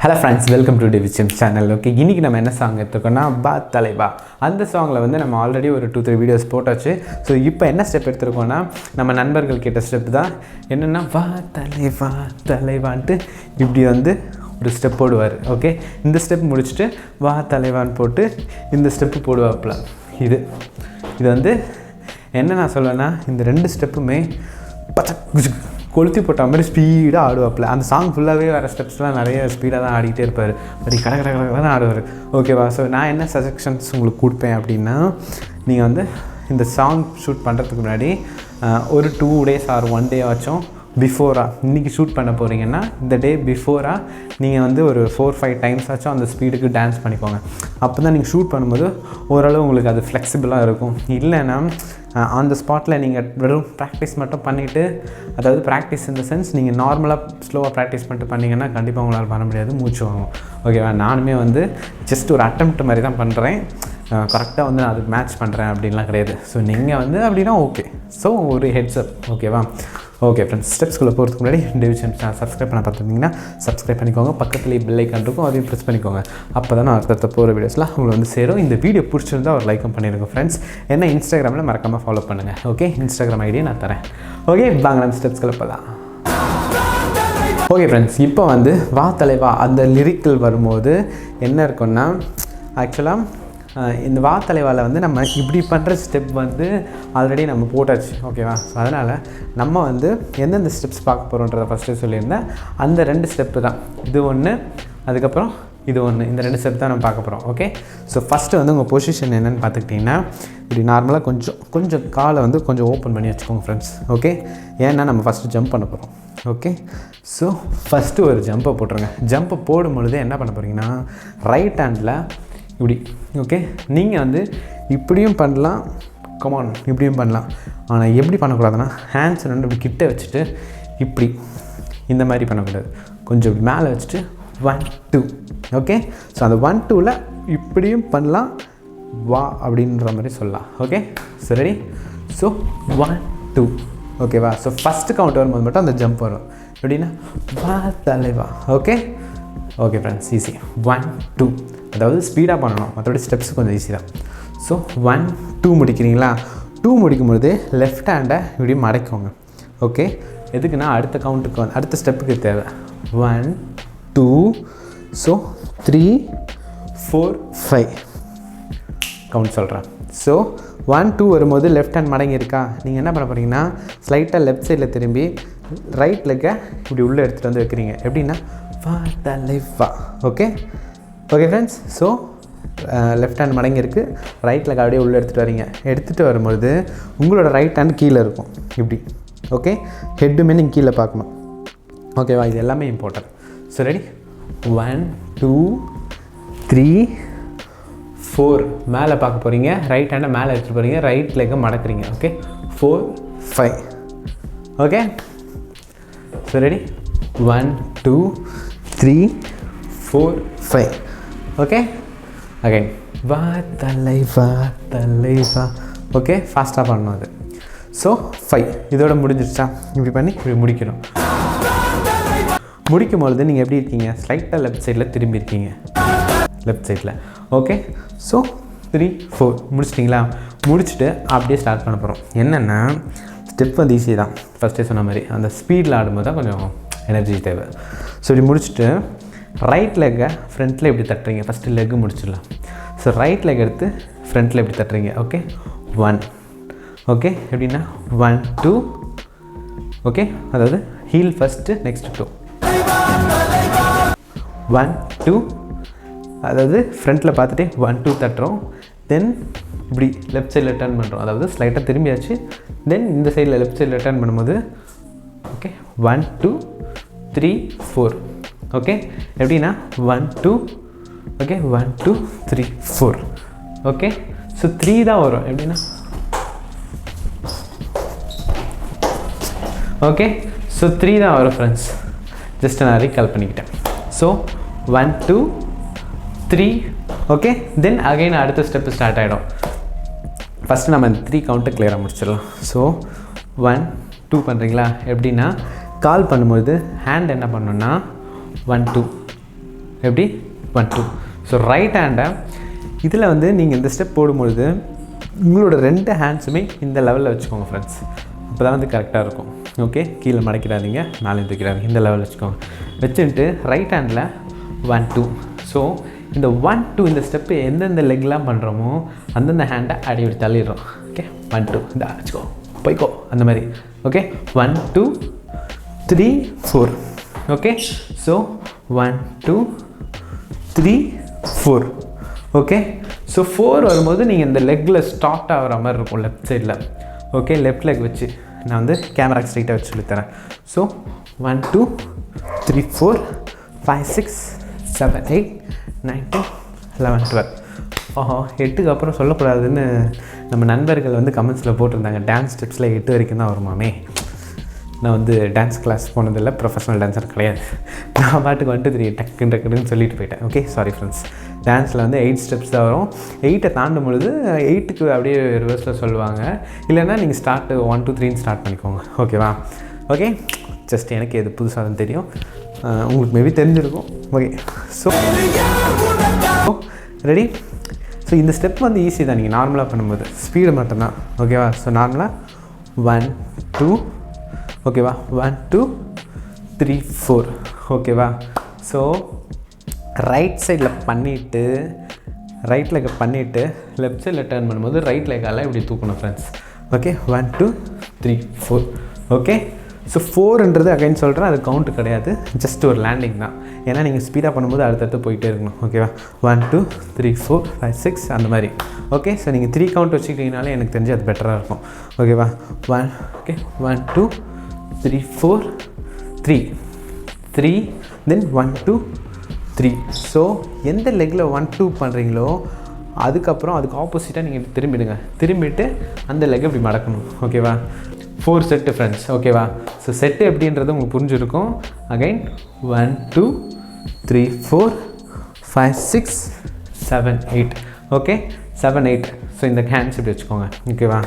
Hello friends, welcome to DavidJames channel. Okay, இன்னைக்கு நம்ம என்ன சாங் எடுத்துக்கோன்னா வா தலைவா. அந்த சாங்ல வந்து நம்ம ஆல்ரெடி ஒரு 2-3 வீடியோஸ் போட்டாச்சு. ஸோ இப்போ என்ன ஸ்டெப் எடுத்துருக்கோன்னா நம்ம நண்பர்கள் கேட்ட ஸ்டெப் தான் என்னென்னா வா தலைவா தலைவான்ட்டு இப்படி வந்து ஒரு ஸ்டெப் போடுவார். ஓகே, இந்த ஸ்டெப் முடிச்சுட்டு வா தலைவான்னு போட்டு இந்த ஸ்டெப்பு போடுவாப்பில். இது வந்து என்ன நான் சொல்லுவேன்னா இந்த ரெண்டு ஸ்டெப்புமே கொளுத்தி போட்ட மாதிரி ஸ்பீடாக ஆடுவாப்பில். அந்த சாங் ஃபுல்லாகவே வர ஸ்டெப்ஸ்லாம் நிறைய ஸ்பீடாக தான் ஆடிக்கிட்டே இருப்பார். அப்படி கடை தான் ஆடுவார். ஓகேவா? ஸோ நான் என்ன சஜஷன்ஸ் உங்களுக்கு கொடுப்பேன் அப்படின்னா, நீங்கள் வந்து இந்த சாங் ஷூட் பண்ணுறதுக்கு முன்னாடி ஒரு 2 days ஆர் 1 day ஆச்சும் பிஃபோராக, இன்றைக்கி ஷூட் பண்ண போகிறீங்கன்னா இந்த டே பிஃபோராக நீங்கள் வந்து ஒரு 4-5 times ஆச்சும் அந்த ஸ்பீடுக்கு டான்ஸ் பண்ணிக்கோங்க. அப்போ தான் நீங்கள் ஷூட் பண்ணும்போது ஓரளவு உங்களுக்கு அது ஃப்ளெக்சிபிளாக இருக்கும். இல்லைன்னா அந்த ஸ்பாட்டில் நீங்கள் வெறும் ப்ராக்டிஸ் மட்டும் பண்ணிவிட்டு, அதாவது ப்ராக்டிஸ் இந்த சென்ஸ் நீங்கள் நார்மலாக ஸ்லோவாக ப்ராக்டிஸ் பண்ணிட்டு பண்ணிங்கன்னா கண்டிப்பாக உங்களால் பண்ண முடியாது, மூச்சு வாங்கும். ஓகேவா? நானுமே வந்து ஜஸ்ட் ஒரு அட்டெம்ப்ட் மாதிரி தான் பண்ணுறேன், கரெக்டாக வந்து நான் அதுக்கு மேட்ச் பண்ணுறேன் அப்படின்லாம் கிடையாது. ஸோ நீங்கள் வந்து அப்படின்னா ஓகே. ஸோ ஒரு ஹெட்ஸ்அப். ஓகேவா? ஓகே ஃப்ரெண்ட்ஸ், ஸ்டெப்ஸ்குள்ளே போகிறதுக்கு முன்னாடி DavidJames சேனல் சப்ஸ்கிரைப் பண்ண பார்த்துருந்தீங்கன்னா சப்ஸ்கிரைப் பண்ணிக்கோங்க. பக்கத்துலேயே பெல் ஐக்கான் இருக்கும், அதையும் ப்ரெஸ் பண்ணிக்கோங்க. அப்போ தான் நான் அடுத்த போகிற வீடியோஸ்லாம் உங்களுக்கு வந்து சேரும். இந்த வீடியோ பிடிச்சிருந்தா ஒரு லைக்கும் பண்ணிடுங்க ஃப்ரெண்ட்ஸ். ஏன்னா இன்ஸ்டாகிராமில் மறக்காமல் ஃபாலோ பண்ணுங்கள். ஓகே, இன்ஸ்டாகிராம் ஐடியை நான் தரேன். ஓகே, வாங்க நம்ம ஸ்டெப்ஸ்குள்ளே போகலாம். ஓகே ஃப்ரெண்ட்ஸ், இப்போ வந்து வா தலைவா அந்த லிரிக்கல் வரும்போது என்ன இருக்குன்னா, ஆக்சுவலாக இந்த வா தலைவாவில் வந்து நம்ம இப்படி பண்ணுற ஸ்டெப் வந்து ஆல்ரெடி நம்ம போட்டாச்சு. ஓகேவா? ஸோ அதனால் நம்ம வந்து எந்தெந்த ஸ்டெப்ஸ் பார்க்க போகிறோன்றதை ஃபஸ்ட்டு சொல்லியிருந்தேன். அந்த 2 ஸ்டெப்பு தான், இது ஒன்று, அதுக்கப்புறம் இது ஒன்று. இந்த 2 ஸ்டெப் தான் நம்ம பார்க்க போகிறோம். ஓகே, ஸோ ஃபஸ்ட்டு வந்து உங்கள் பொசிஷன் என்னென்னு பார்த்துக்கிட்டிங்கன்னா, இப்படி நார்மலாக கொஞ்சம் காலை வந்து கொஞ்சம் ஓப்பன் பண்ணி வச்சுக்கோங்க ஃப்ரெண்ட்ஸ். ஓகே, ஏன்னா நம்ம ஃபஸ்ட்டு ஜம்ப் பண்ண போகிறோம். ஓகே, ஸோ ஃபஸ்ட்டு ஒரு ஜம்பை போட்டுருங்க. ஜம்பை போடும் பொழுது என்ன பண்ண போகிறீங்கன்னா, ரைட் ஹேண்டில் இப்படி. ஓகே, நீங்கள் வந்து இப்படியும் பண்ணலாம், கமான் இப்படியும் பண்ணலாம். ஆனால் எப்படி பண்ணக்கூடாதுன்னா, ஹேண்ட்ஸ் 2 இப்படி கிட்ட வச்சுட்டு இப்படி இந்த மாதிரி பண்ணக்கூடாது. கொஞ்சம் இப்படி மேலே வச்சுட்டு 1 2. ஓகே, ஸோ அந்த 1 2ல் இப்படியும் பண்ணலாம், வா அப்படின்ற மாதிரி சொல்லலாம். Okay, so ready? ஸோ 1 2. ஓகேவா? ஸோ ஃபஸ்ட்டு கவுண்ட் வரும்போது மட்டும் அந்த ஜம்ப் வரும். எப்படின்னா வா தலைவா. Okay okay friends, easy. 1 2, அதாவது ஸ்பீடாக பண்ணணும், மற்றபடி ஸ்டெப்ஸ் கொஞ்சம் ஈஸி தான். ஸோ 1 2 முடிக்கிறீங்களா? 2 முடிக்கும்பொழுது லெஃப்ட் ஹேண்டை இப்படி மடக்கோங்க. ஓகே, எதுக்குன்னா அடுத்த கவுண்ட்டுக்கு வந்து அடுத்த ஸ்டெப்புக்கு தேவை. 1 2, ஸோ 3 4 5 கவுண்ட் சொல்கிறேன். ஸோ 1 2 வரும்போது லெஃப்ட் ஹேண்ட் மடங்கி இருக்கா? நீங்கள் என்ன பண்ண போகிறீங்கன்னா, ஸ்லைட்டாக லெஃப்ட் சைடில் திரும்பி ரைட் லெக்கை இப்படி உள்ளே எடுத்துகிட்டு வந்து வைக்கிறீங்க. எப்படின்னா வா தலைவா. Okay okay friends, so left hand மடங்கி இருக்குது, ரைட் லெக் அப்படியே உள்ளே எடுத்துகிட்டு வரீங்க. எடுத்துகிட்டு வரும்பொழுது உங்களோட ரைட் ஹேண்ட் கீழே இருக்கும் இப்படி. ஓகே, ஹெட்டுமே நீங்கள் கீழே பார்க்கணும். ஓகேவா? இது எல்லாமே இம்பார்ட்டன்ட். So ready? 1 2 3 4 மேலே பார்க்க போகிறீங்க, ரைட் ஹேண்டை மேலே எடுத்துகிட்டு போகிறீங்க, ரைட் லெக்கை மடக்குறீங்க. Okay, 4 5. Okay, so ready? 1 2 3 4 5. Okay, again வா தலைவா தலைவா. ஓகே, ஃபாஸ்ட்டாக பண்ணணும் அது. ஸோ 5 இதோட முடிஞ்சிருச்சா? இப்படி பண்ணி இப்படி முடிக்கணும். முடிக்கும்பொழுது நீங்கள் எப்படி இருக்கீங்க? ஸ்லைட்டாக லெஃப்ட் சைடில் திரும்பி இருக்கீங்க, லெஃப்ட் சைடில். Okay, so 3 4 முடிச்சிட்டிங்களா? முடிச்சுட்டு அப்படியே ஸ்டார்ட் பண்ண போகிறோம். என்னென்னா ஸ்டெப் வந்து ஈஸி தான், ஃபஸ்ட்டே சொன்ன மாதிரி. அந்த ஸ்பீடில் ஆடும்போது தான் கொஞ்சம் எனர்ஜி தேவை. ஸோ இப்படி முடிச்சுட்டு ரைட் லெக்கை ஃப்ரண்ட்டில் இப்படி தட்டுறீங்க. ஃபஸ்ட்டு லெக்கு முடிச்சிடலாம். ஸோ ரைட் லெக் எடுத்து ஃப்ரண்ட்டில் இப்படி தட்டுறீங்க. ஓகே, 1. ஓகே, எப்படின்னா 1 2. ஓகே, அதாவது ஹீல் ஃபஸ்ட்டு, நெக்ஸ்ட் 2. 1 2, அதாவது ஃப்ரண்ட்டில் பார்த்துட்டு 1 2 தட்டுறோம். தென் இப்படி லெஃப்ட் சைடில் டர்ன் பண்ணுறோம், அதாவது ஸ்லைட்டாக திரும்பியாச்சு. தென் இந்த சைடில் லெஃப்ட் சைடில் டர்ன் பண்ணும்போது ஓகே 1 2 3 4. ஓகே, எப்படின்னா 1 2. ஓகே, 1 2 3 4. ஓகே, ஸோ 3 தான் வரும். எப்படின்னா ஓகே, ஸோ 3 தான் வரும் ஃப்ரெண்ட்ஸ். ஜஸ்ட் நான் ரீகால் பண்ணிக்கிட்டேன். ஸோ 1 2 3. ஓகே, தென் அகைன் அடுத்த ஸ்டெப்பு ஸ்டார்ட் ஆகிடும். ஃபஸ்ட்டு நம்ம 3 கவுண்ட்டை கிளியராக முடிச்சிடலாம். ஸோ 1 2 பண்ணுறீங்களா? எப்படின்னா கால் பண்ணும்போது ஹேண்ட் என்ன பண்ணணுன்னா 1 2 எப்படி 1 2. ஸோ ரைட் ஹேண்டை இதில் வந்து நீங்கள் இந்த ஸ்டெப் போடும்பொழுது உங்களோட 2 ஹேண்ட்ஸுமே இந்த லெவலில் வச்சுக்கோங்க ஃப்ரெண்ட்ஸ். அப்போ தான் வந்து கரெக்டாக இருக்கும். ஓகே, கீழே மடக்கிறாதீங்க, மேலே தூக்கிறாதீங்க, இந்த லெவலில் வச்சுக்கோங்க. வச்சுட்டு ரைட் ஹேண்டில் 1 2. ஸோ இந்த 1 2 இந்த ஸ்டெப்பு எந்தெந்த லெக்லாம் பண்ணுறோமோ அந்தந்த ஹேண்டை அடி இப்படி தள்ளிடுறோம். ஓகே, 1 2 இந்த வச்சுக்கோ, போய்க்கோ, அந்த மாதிரி. Okay, 1 2 3 4. Okay, so 1 2 3 4. Okay, so 4 வரும்போது நீங்கள் இந்த லெக்கில் ஸ்டார்ட் ஆகிற மாதிரி இருக்கும் லெஃப்ட் சைடில். ஓகே, லெஃப்ட் லெக் வச்சு நான் வந்து கேமரா ஸ்ட்ரைட்டாக வச்சு சொல்லித்தரேன். ஸோ 1 2 3 4 5 6 7 8 9 10 11 12. ஓஹோ, 8க்கு அப்புறம் சொல்லக்கூடாதுன்னு நம்ம நண்பர்கள் வந்து கமெண்ட்ஸில் போட்டிருந்தாங்க. டான்ஸ் ஸ்டெப்ஸில் 8 வரைக்கும் தான் வருமாமே. நான் வந்து டான்ஸ் கிளாஸ் போனதில்லை, ப்ரொஃபஷனல் டான்ஸர் கிடையாது. நான் பாட்டுக்கு 1 2 3 டக்குன்னு சொல்லிட்டு போயிட்டேன். Okay, sorry friends. டான்ஸில் வந்து 8 ஸ்டெப்ஸ் தான் வரும். 8 தாண்டும் பொழுது 8க்கு அப்படியே ரிவர்ஸில் சொல்லுவாங்க. இல்லைன்னா நீங்கள் ஸ்டார்ட்டு 1 2 3 ஸ்டார்ட் பண்ணிக்கோங்க. ஓகேவா? ஓகே, ஜஸ்ட் எனக்கு எது புதுசாக தான் தெரியும், உங்களுக்கு மேபி தெரிஞ்சிருக்கும். Okay, so ready. ஸோ இந்த ஸ்டெப் வந்து ஈஸி தான், நீங்கள் நார்மலாக பண்ணும்போது ஸ்பீடு மட்டும்தான். ஓகேவா? ஸோ நார்மலாக 1 2. ஓகேவா? 1 2 3 4. ஓகேவா? ஸோ ரைட் சைடில் பண்ணிவிட்டு ரைட் லெக்கை பண்ணிவிட்டு லெஃப்ட் சைடில் டர்ன் பண்ணும்போது ரைட் லெக்கால் இப்படி தூக்கணும் ஃப்ரெண்ட்ஸ். ஓகே, 1 2 3 4. ஓகே, ஸோ 4ன்றது அகைன் சொல்கிறேன், அது கவுண்ட்டு கிடையாது, ஜஸ்ட் ஒரு லேண்டிங் தான். ஏன்னா நீங்கள் ஸ்பீடாக பண்ணும்போது அடுத்தடுத்து போயிட்டே இருக்கணும். ஓகேவா? 1 2 3 4 5 6 அந்த மாதிரி. ஓகே, ஸோ நீங்கள் 3 கவுண்ட் வச்சுக்கிட்டீங்கனாலே எனக்கு தெரிஞ்சு அது பெட்டராக இருக்கும். ஓகேவா? 1 ஓகே 1 2 3 4 3 3 தென் 1 2 3. ஸோ எந்த லெக்கில் 1 2 பண்ணுறீங்களோ அதுக்கப்புறம் அதுக்கு ஆப்போசிட்டாக நீங்கள் திரும்பிடுங்க. திரும்பிட்டு அந்த லெக்கை இப்படி மடக்கணும். ஓகேவா? 4 செட்டு ஃப்ரெண்ட்ஸ். ஓகேவா? ஸோ செட்டு எப்படின்றது உங்களுக்கு புரிஞ்சுருக்கும். அகைன் 1 2 3 4 5 6 7 8. ஓகே, 7 8. ஸோ இந்த ஹேண்ட்ஸ் இப்படி வச்சுக்கோங்க. ஓகேவா?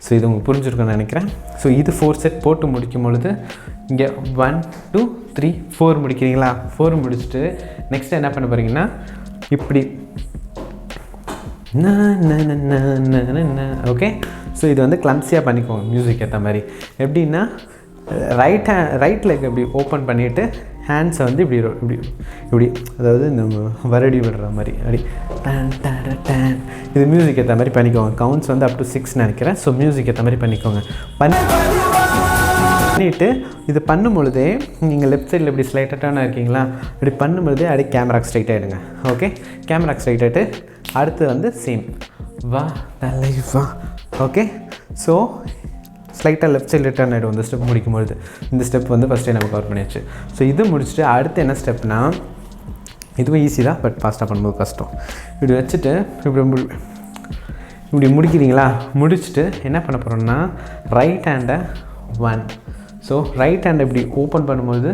ஸோ இது உங்களுக்கு புரிஞ்சுருக்குன்னு நினைக்கிறேன். ஸோ இது 4 செட் போட்டு முடிக்கும் பொழுது இங்கே 1 2 3 4 முடிக்கிறீங்களா? 4 முடிச்சுட்டு நெக்ஸ்ட் என்ன பண்ண போகிறீங்கன்னா இப்படி ஓகே. ஸோ இது வந்து கிளம்ஸியாக பண்ணிக்கோங்க மியூசிக் ஏற்ற மாதிரி. எப்படின்னா ரைட் லெக் இப்படி ஓப்பன் பண்ணிவிட்டு ஹேண்ட்ஸை வந்து இப்படி இப்படி இப்படி, அதாவது நம்ம வரடி விடுற மாதிரி அப்படி டன் டன் டன். இது மியூசிக் ஏற்ற மாதிரி பண்ணிக்கோங்க. கவுண்ட்ஸ் வந்து அப் டு 6 நினைக்கிறேன். ஸோ மியூசிக் ஏற்ற மாதிரி பண்ணிக்கோங்க. பண்ணிவிட்டு இது பண்ணும் பொழுதே நீங்கள் லெஃப்ட் சைடில் இப்படி ஸ்லைட்டாக இருக்கீங்களா, இப்படி பண்ணும்பொழுதே அப்படியே கேமராக்கு ஸ்ட்ரைட் ஆகிடுங்க. ஓகே, கேமராக்கு ஸ்ட்ரைட் ஆகிட்டு அடுத்து வந்து சேம் வா தலைவா. ஓகே, ஸோ ஸ்லைட்டாக லெஃப்ட் சைடில் ரிட்டர்ன் ஆகிடும் இந்த ஸ்டெப் முடிக்கும்பொழுது. இந்த ஸ்டெப் வந்து ஃபஸ்ட்டே நம்ம கவர் பண்ணியாச்சு. ஸோ இது முடிச்சுட்டு அடுத்து என்ன ஸ்டெப்னா, இதுவும் ஈஸி தான், பட் ஃபாஸ்ட்டாக பண்ணும்போது கஷ்டம். இப்படி வச்சுட்டு இப்படி முடிக்கிறீங்களா? முடிச்சுட்டு என்ன பண்ண போகிறோம்னா ரைட் ஹேண்டை 1. ஸோ ரைட் ஹேண்டை இப்படி ஓப்பன் பண்ணும்போது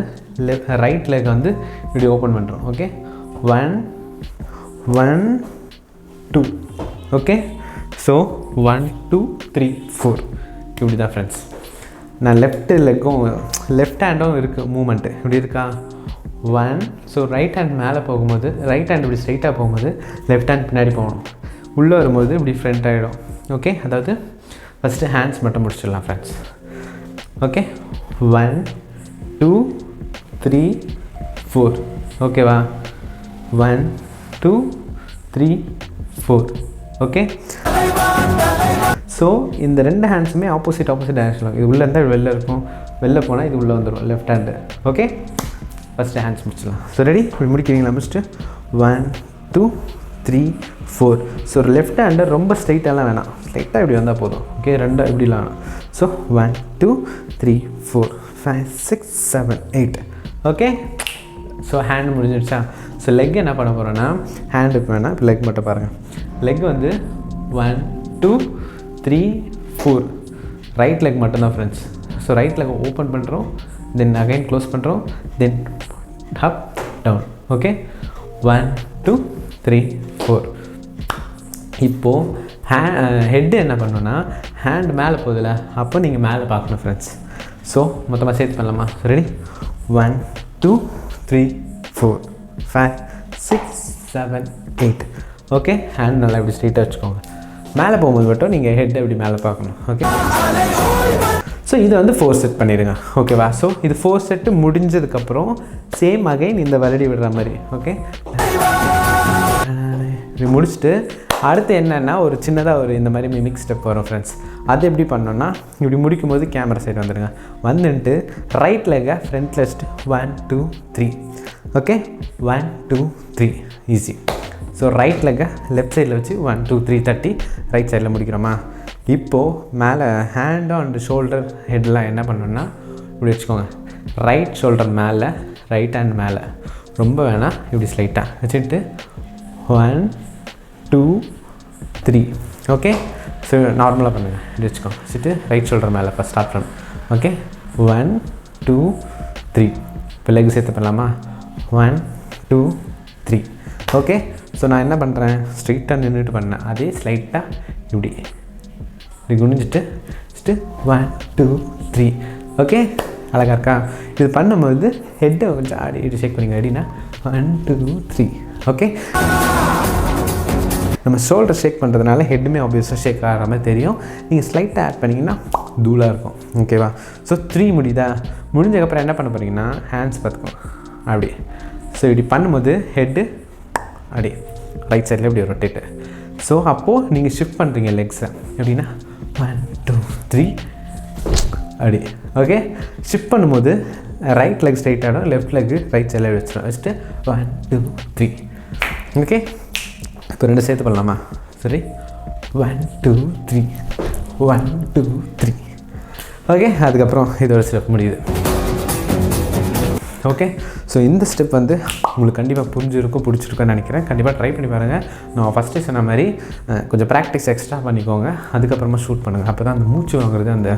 ரைட் லெக் வந்து இப்படி ஓப்பன் பண்ணுறோம். ஓகே, 1 1 2. ஓகே, ஸோ 1 2 3 4 இப்படி தான் ஃப்ரெண்ட்ஸ். நான் லெஃப்ட் ஹேண்டும் இருக்குது மூமெண்ட்டு இப்படி இருக்கா? 1. ஸோ ரைட் ஹேண்ட் மேலே போகும்போது ரைட் ஹேண்ட் இப்படி ஸ்ட்ரைட்டாக போகும்போது லெஃப்ட் ஹேண்ட் பின்னாடி போகணும். உள்ளே வரும்போது இப்படி ஃப்ரண்ட் ஆகிடும். ஓகே, அதாவது ஃபஸ்ட்டு ஹேண்ட்ஸ் மட்டும் முடிச்சிடலாம் ஃப்ரெண்ட்ஸ். ஓகே, 1 2 3 4. ஓகேவா? 1 2 3 4. ஓகே, ஸோ இந்த 2 ஹேண்ட்ஸுமே ஆப்போசிட் டைரக்ஷனில், இது உள்ளே இருந்தால் வெளில இருக்கும், வெளில போனால் இது உள்ளே வந்துடும் left hand. Okay, first hands முடிச்சிடலாம். So ready? இப்படி முடிக்கிறீங்களா? முடிச்சுட்டு 1 2 3 4. ஸோ லெஃப்ட் ஹேண்டை ரொம்ப ஸ்ட்ரைட்டாலாம் வேணாம், ஸ்ட்ரைட்டாக இப்படி வந்தால் போதும். ஓகே, 2 இப்படிலாம் வேணாம். ஸோ 1 2 3 4 5 6 7 8. ஓகே, ஸோ ஹேண்டு முடிஞ்சிடுச்சா? ஸோ லெக் என்ன பண்ண போகிறோன்னா, ஹேண்டு இப்போ வேணாம், இப்போ லெக் மட்டும் பாருங்கள். லெக் வந்து 1 2 3 4 ரைட் லெக் மட்டும்தான் friends. So right leg open பண்ணுறோம், தென் அகைன் க்ளோஸ் பண்ணுறோம், தென் அப் டவுன். ஓகே, 1 2 3 4. இப்போது ஹெட்டு என்ன பண்ணணுன்னா, ஹேண்ட் மேலே போகுதுல, அப்போ நீங்கள் மேலே பார்க்கணும் ஃப்ரெண்ட்ஸ். ஸோ மொத்தமாக சேர்த்து பண்ணலாமா? ரெடி? 1 2 3 4 5 6 7 8. ஓகே, ஹேண்ட் நல்லா இப்படி ஸ்ட்ரெயிட்டாக வச்சுக்கோங்க. மேலே போகும்போது மட்டும் நீங்கள் ஹெட் இப்படி மேலே பார்க்கணும். ஓகே, ஸோ இதை வந்து 4 செட் பண்ணிடுங்க. ஓகேவா? ஸோ இது 4 செட்டு முடிஞ்சதுக்கப்புறம் சேம் அகைன் இந்த வருடி விடுற மாதிரி. ஓகே, இப்படி முடிச்சுட்டு அடுத்து என்னென்னா ஒரு சின்னதாக இந்த மாதிரி மிமிக் ஸ்டெப் வரும் ஃப்ரெண்ட்ஸ். அது எப்படி பண்ணோன்னா, இப்படி முடிக்கும் போது கேமரா சைடு வந்துடுங்க. வந்துட்டு ரைட் லெக்கை ஃப்ரண்ட் லெஸ்ட் 1 2 3. Okay, 1 2 3 easy. ஸோ ரைட் லெக்கை லெஃப்ட் சைடில் வச்சு 1 2 3 தட்டி ரைட் சைடில் முடிக்கிறோமா? இப்போது மேலே ஹேண்டும் அண்டு ஷோல்டர் ஹெட்லாம் என்ன பண்ணணுன்னா இப்படி வச்சுக்கோங்க. ரைட் ஷோல்டர் மேலே, ரைட் ஹேண்ட் மேலே, ரொம்ப வேணாம், இப்படி ஸ்லைட்டாக வச்சுட்டு 1 2 3. ஓகே, ஸோ நார்மலாக பண்ணுங்கள். இப்படி வச்சுக்கோங்க. வச்சுட்டு ரைட் ஷோல்டர் மேலே ஃபஸ்ட் ஸ்டார்ட் பண்ணணும். ஓகே, 1 2 3. இப்போ லெக் சேர்த்து பண்ணலாமா? 1 2 3. ஓகே, ஸோ நான் என்ன பண்ணுறேன், ஸ்ட்ரெயிட்டாக நின்றுட்டு பண்ணேன். அதே ஸ்லைட்டாக இப்படி இப்படி குனிஞ்சிட்டு 1 2 3. ஓகே, அழகாக இருக்கா? இது பண்ணும்போது ஹெட்டை கொஞ்சம் ஆடி இப்படி ஷேக் பண்ணிங்க. அப்படின்னா 1 2 3. ஓகே, நம்ம ஷோல்டர் ஷேக் பண்ணுறதுனால ஹெட்டுமே ஆப்வியஸாக ஷேக் ஆகிற மாதிரி தெரியும். நீங்கள் ஸ்லைட்டாக ஆட் பண்ணிங்கன்னா தூளாக இருக்கும். ஓகேவா? ஸோ 3 முடியுதா? முடிஞ்சதுக்கப்புறம் என்ன பண்ண போகிறீங்கன்னா ஹேண்ட்ஸ் பார்த்துக்கோங்க. அப்படி ஸோ இப்படி பண்ணும்போது ஹெட்டு அப்படி ரைட் சைடில் இப்படி ரொட்டேட்டு. ஸோ அப்போது நீங்கள் ஷிஃப்ட் பண்ணுறீங்க லெக்ஸை. எப்படின்னா 1 2 3 அப்படி. ஓகே, ஷிஃப்ட் பண்ணும்போது ரைட் லெக் ஸ்ட்ரைட் ஆகிடும், லெஃப்ட் லெக்கு ரைட் சைடில் வச்சிடும். வச்சுட்டு 1 2 3. ஓகே, இப்போ 2 சேர்த்து பண்ணலாமா? சரி, 1 2 3 1 2 3. ஓகே, அதுக்கப்புறம் இதோட ஸ்டெப் முடியுது. ஓகே, ஸோ இந்த ஸ்டெப் வந்து உங்களுக்கு கண்டிப்பாக புரிஞ்சிருக்கும், பிடிச்சிருக்குன்னு நினைக்கிறேன். கண்டிப்பாக ட்ரை பண்ணி பாருங்கள். நான் ஃபஸ்ட்டே சொன்ன மாதிரி கொஞ்சம் ப்ராக்டிஸ் எக்ஸ்ட்ரா பண்ணிக்கோங்க. அதுக்கப்புறமா ஷூட் பண்ணுங்கள். அப்போ தான் அந்த மூச்சு வாங்குறது, அந்த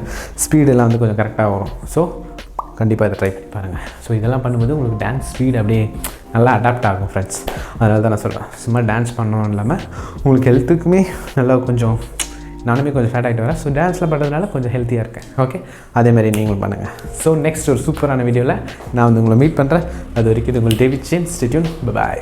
ஸ்பீடெல்லாம் வந்து கொஞ்சம் கரெக்டாக வரும். ஸோ கண்டிப்பாக இதை ட்ரை பண்ணி பாருங்கள். ஸோ இதெல்லாம் பண்ணும்போது உங்களுக்கு டான்ஸ் ஸ்பீட் அப்படியே நல்லா அடாப்ட் ஆகும் ஃப்ரெண்ட்ஸ். அதனால தான் நான் சொல்கிறேன், சும்மா டான்ஸ் பண்ணணும் இல்லாமல் உங்களுக்கு ஹெல்த்துக்குமே நல்லா கொஞ்சம், நானுமே கொஞ்சம் ஃபேட் ஆகிட்டு வரேன். ஸோ டான்ஸில் பண்ணுறதுனால கொஞ்சம் ஹெல்த்தியாக இருக்கேன். ஓகே, அதேமாதிரி நீங்களும் பண்ணுங்கள். ஸோ நெக்ஸ்ட் ஒரு சூப்பரான வீடியோவில் நான் வந்து உங்களை மீட் பண்ணுறேன். அது வரைக்கும் இது உங்கள் David James. Stay tune. By.